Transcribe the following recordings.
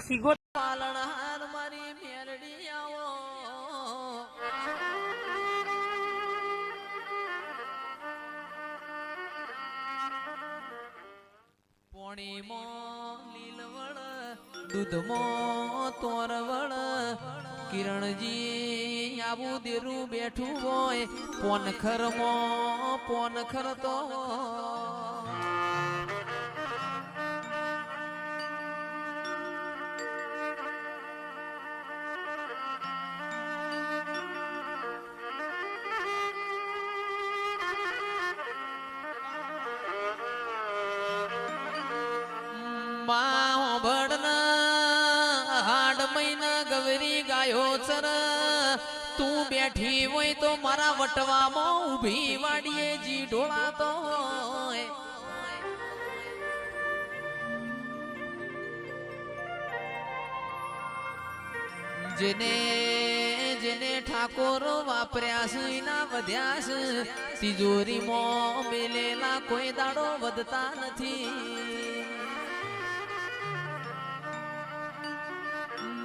સીગો પાલનહાર મારી મેલડી આવો પોણીમાં લીલવળ દૂધમાં તોરવળ કિરણજી આવું દેરું બેઠું હોય પોનખરમાં પોનખર તો હાડ મહિના ગવરી ગાયો ચર તું બેઠી હોય તો મારા વટવામાં ઊભી વાડીએ જી ઢોળાતો હોય જેને જેને ઠાકોરો વાપર્યા છે એના વધ્યા છે તિજોરીમાં મેલેલા કોઈ દાડો વધતા નથી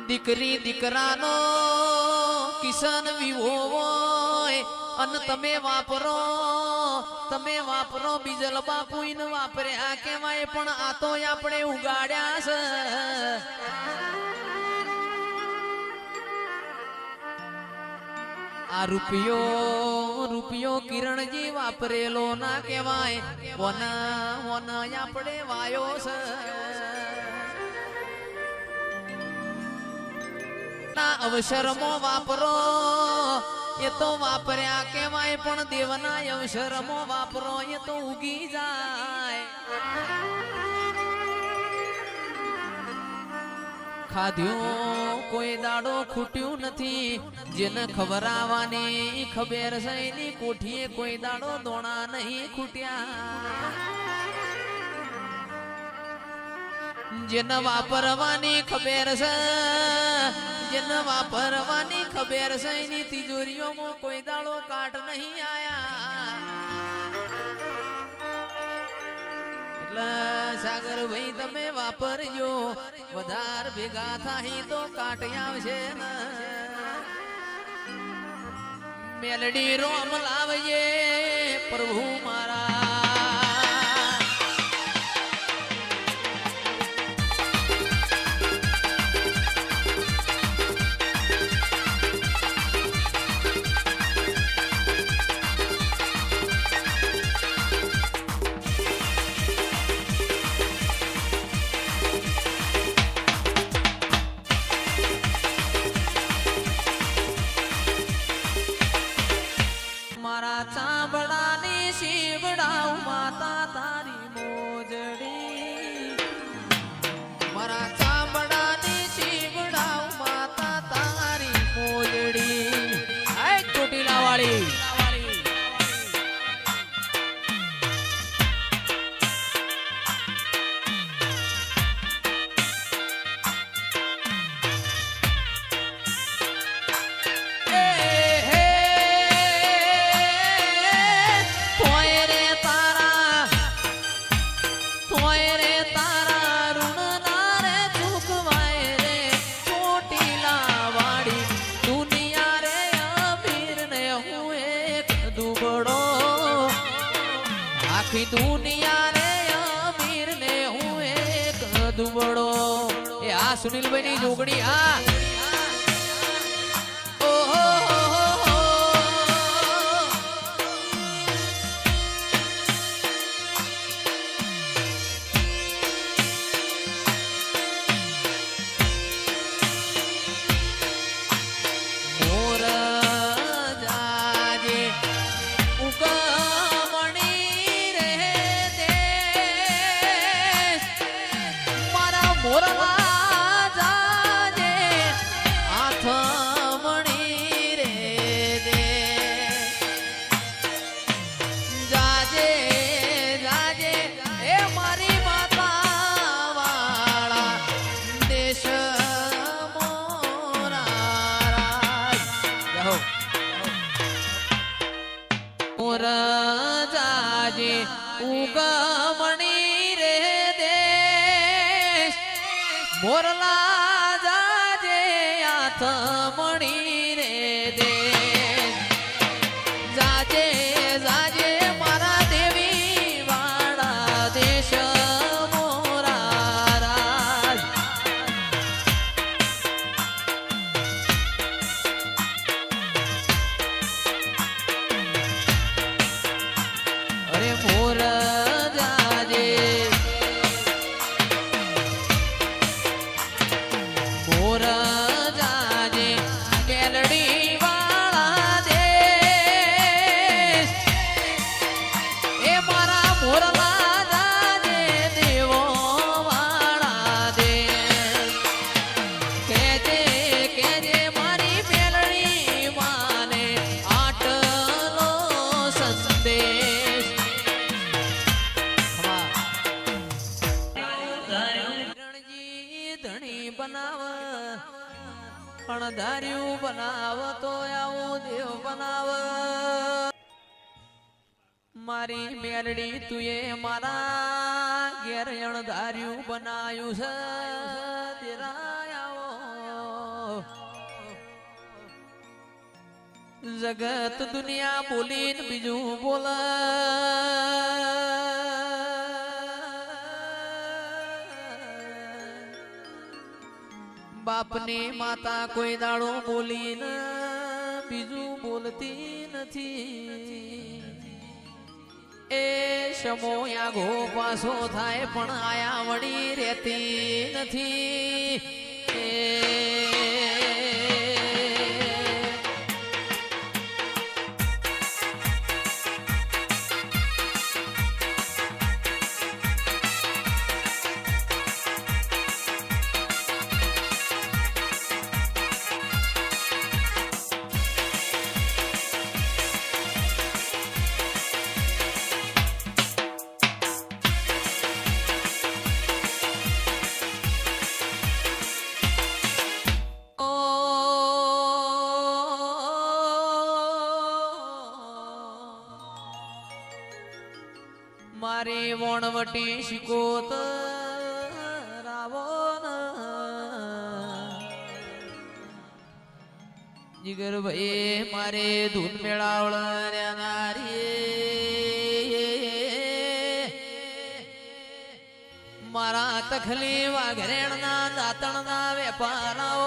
દીકરી દીકરાનો કિશન વિવો હોય અને તમે વાપરો બીજલ બાપુ ને વાપર્યા કેવાય પણ આ તો આપણે ઉગાડ્યા છે આ રૂપિયો કિરણજી વાપરેલો ના કેવાય વના આપણે વાયો છે અવસરમાં વાપરો એ તો વાપર્યા કેવાય પણ દેવના અવસરમાં વાપરો એ તો ઉગી જાય ખાધ્યું કોઈ દાડો ખૂટ્યું નથી જેને ખવરાવાની ખબર છે એની કોઠીએ કોઈ દાડો દોણા નહીં ખૂટ્યા જેને વાપરવાની ખબર છે જેને વાપરવાની ખબર છે એની તિજોરીઓમાં કોઈ દાડો કાટ નહીં આયા એટલે સાગર ભાઈ તમે વાપરજો વધાર ભેગા થાય તો કાટ આવશે ને મેલડી રોમ લાવજે પ્રભુ મારા ચાંબડાની શીવડાવ માતા તારી મોજડી મારા ચાંબડાની શીવડાવ માતા તારી મોજડી આ ચોટીલા વાળી દુનિયા રે અમીર ને હું એક દુબળો એ આ સુનિલભાઈ ની જોગણી આ મોરલા જાજે હાથ મણી રે દે જાજે જાજે મારા દેવી વાળા દેશ મોરા રાજ અરે મોર જાજે મોર જાજે મેલડી વાળા દેશ એ મારા મોરલા જાજે દેવો વાળા દેશ કેજે કેજે મારી મેલડી માને આટલો સંદેશ રણજી ધણી બનાવ અણધાર્યું બનાવ તો આવું દેવ બનાવ મારી મેલડી તુએ મારા ઘેર અણધાર્યું બનાયું છે દેરાયાઓ જગત દુનિયા બોલીને બીજું બોલ બાપની માતા કોઈ દાડો બોલીને બીજું બોલતી નથી એ સમો યાગો પાછો થાય પણ આયા વળી રહેતી નથી મારી વણવટી શિકોત રાવો જીગર ભાઈ મારે ધૂન મેળાવળ મારા તખલી વાઘરેણના દાતણના વેપારાઓ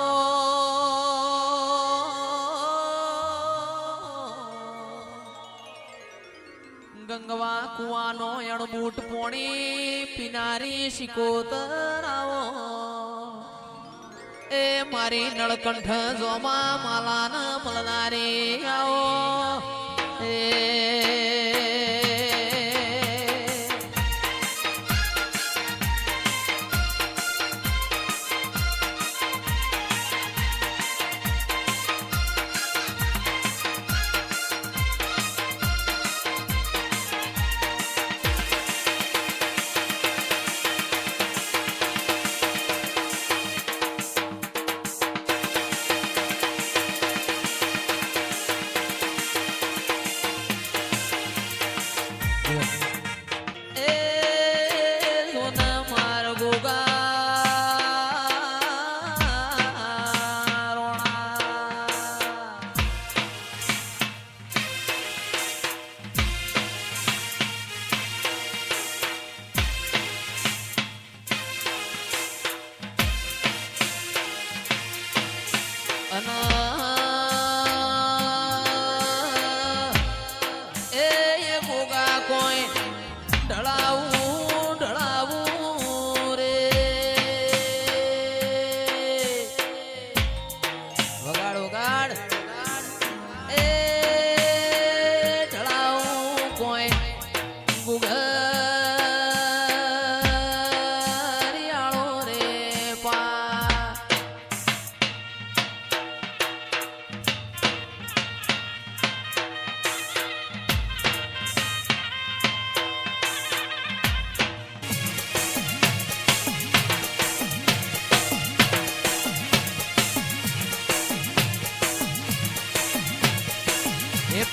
ગંગવા કુવાનો અણબૂટ પોણી પિનારી શિકોતરાવો એ મારી નળકંઠ જોમા માલાન મલનારી આવો એ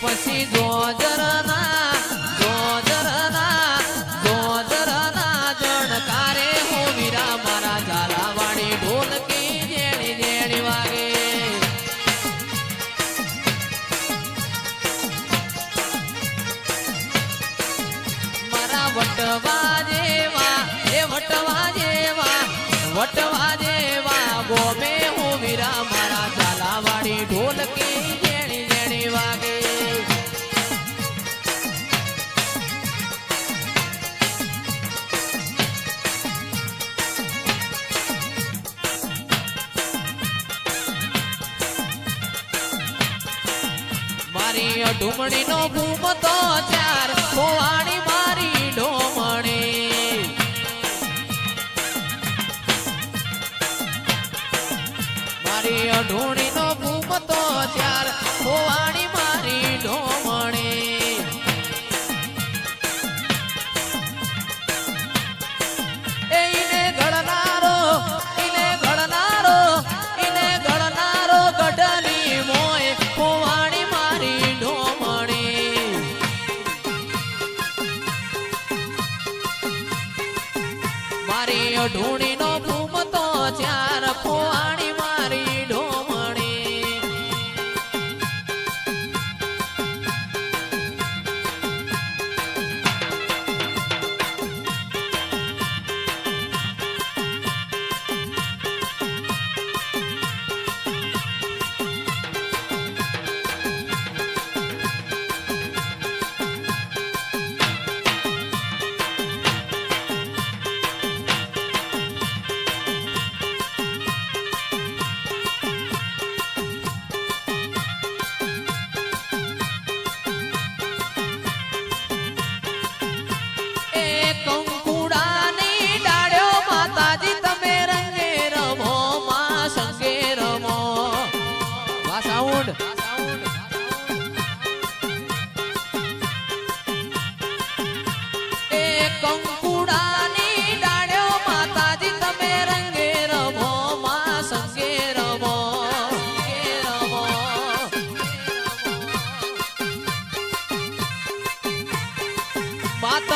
પછી જોજરના જણકારે હું વીરા મારા ઝાલાવાડી ઢુમણી નો ઘૂમતો ચાર ખોવાણી મારી ઢોમણી મારી ઢોણી નો ઘૂમતો ચાર ખોવાણી મારી ઢોમણી એને ઘડનારો ગઢની મોય ખોવાણી મારી ઢોમણી મારી ઢોણી નો ઘૂમતો ચાર ખોવાણી મારી ઢોમણી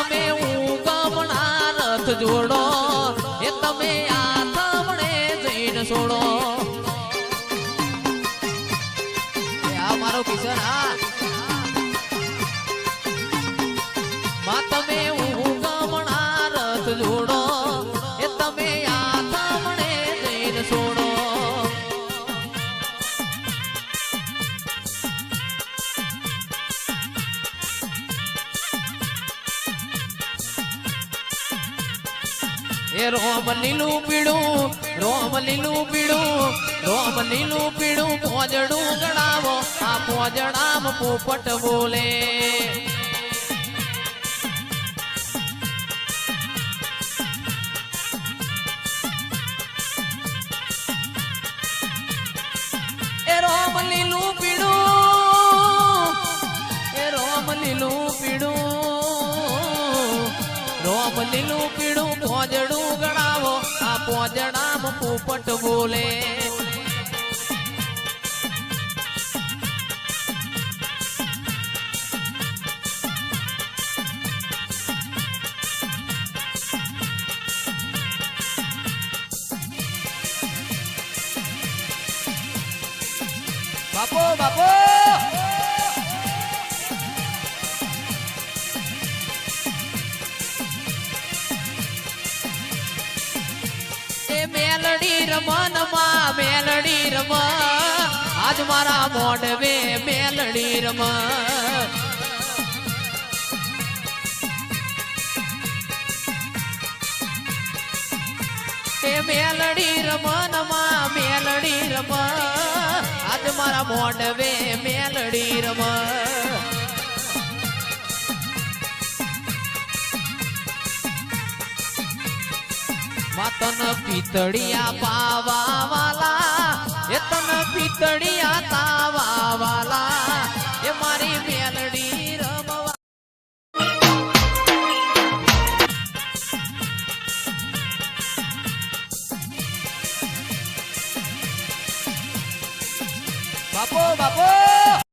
તમે ઉગમણા રથ જોડો એ તમે આથમણે જઈને છોડો આ મારો કિશન તમે ઉગમણા રથ જોડો એ તમે આથમણે જઈને છોડો રોમ લીલું પીળું પોજડું ગણાવો આ પોજડામ પોપટ બોલે એ રોમ લીલું પીળું પોજડું ગણાવો આ પોજડામ પોપટ બોલે બાપો મેલડી રમ આજ મારા મોઢવે મેલડી રમ મેલડી રમ આજ મારા મોઢવે મેલડી રમ તન પિતળિયા પાવા વાલા એ તન પિતળિયા તાવા વાલા એ મારી મેલડી